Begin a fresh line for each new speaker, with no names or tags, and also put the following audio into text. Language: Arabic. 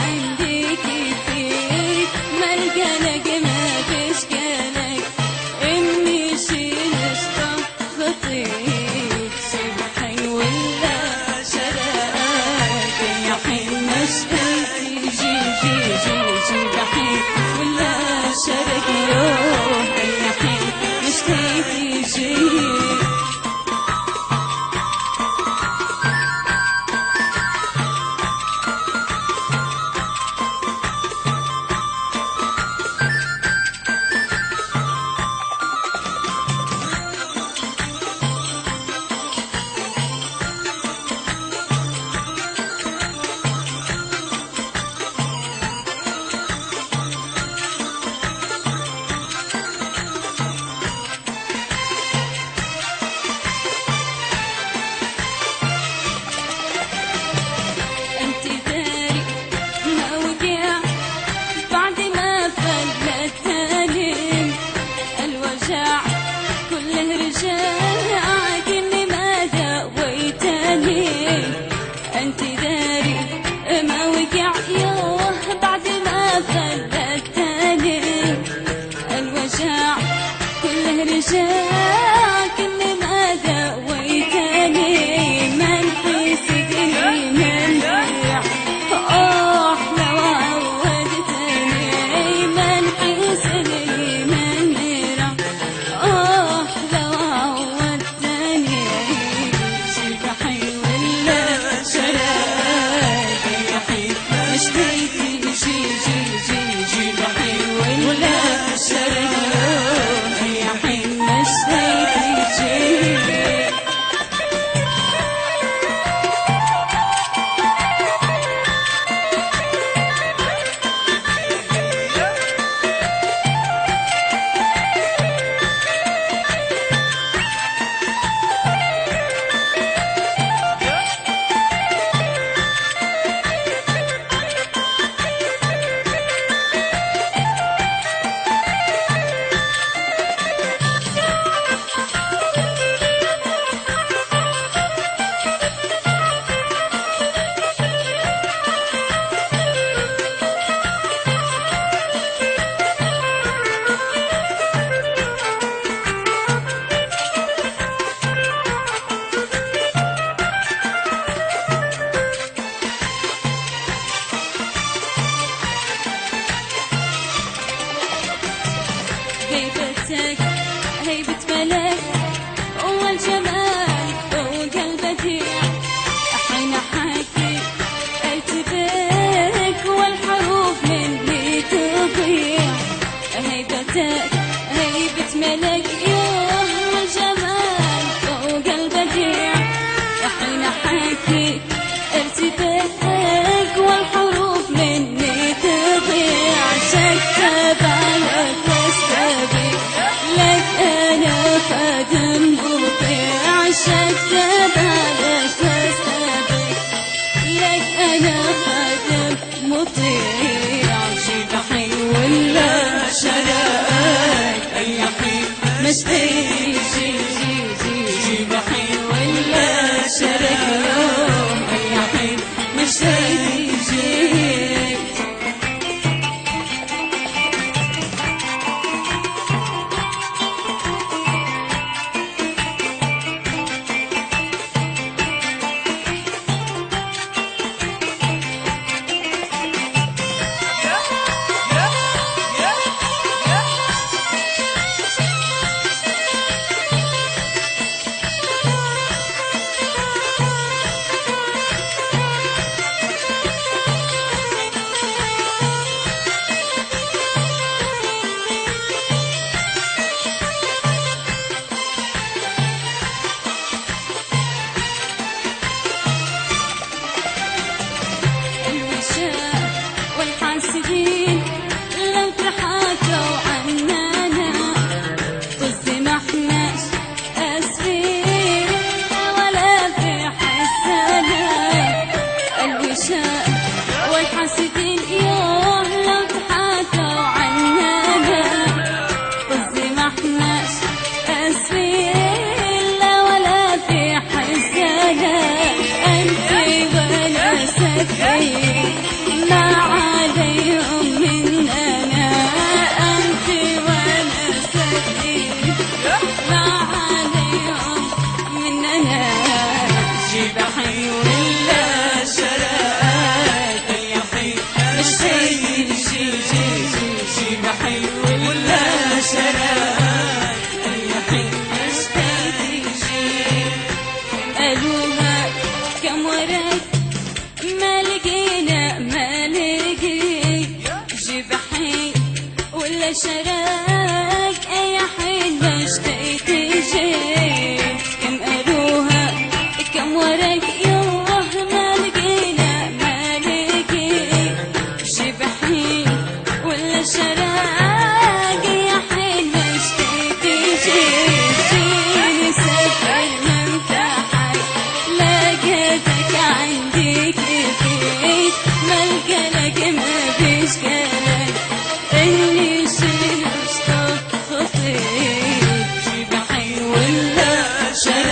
عندي كتير ما القلق ما فيش قلق إني شيل اشطب خطيك شبحي ولا شرقك يا حين مشتاق جي جي جي شبحي ولا شرق يوم يا حين مشتاق جي انت داري ما وقع يوه بعد ما فلتني الوجع كله رجع كل ما دويتني ما نحسك لي من ضيع لو عودتني ما نحسك لي من ضيع لو عودتني شبحي ولا شراك يا حين مشتاقي جي جي جي شبحي ولا شراك يا حين مشتاقي جي هيبة ملك والجمال فوق البديع حين حكي التبك والحروف مني تضيع هيبتك هيبة ملك والجمال فوق البديع حين حكي التبك والحروف مني تضيع شكت بالك واستبيع لك أنا خادم مطيع شكت بالك واستبيع لك أنا خادم مطيع شبحي ولا شراك أي حين مشتاق جي جي جي شبحي ولا شراك يوم أي حين مشتاق جي ولا شراك أي حين ما اشتقت جيت كم قالوها كم ورق يوه ما لقينا ما لقيت شي بحين ولا شراك أي حين ما اشتقت جيت جيني سافر ممتحك لقيتك عندي كيفيت ما لقالك ما فيش قالك اللي شي اشتاق خطيت شي بحين ولا شراك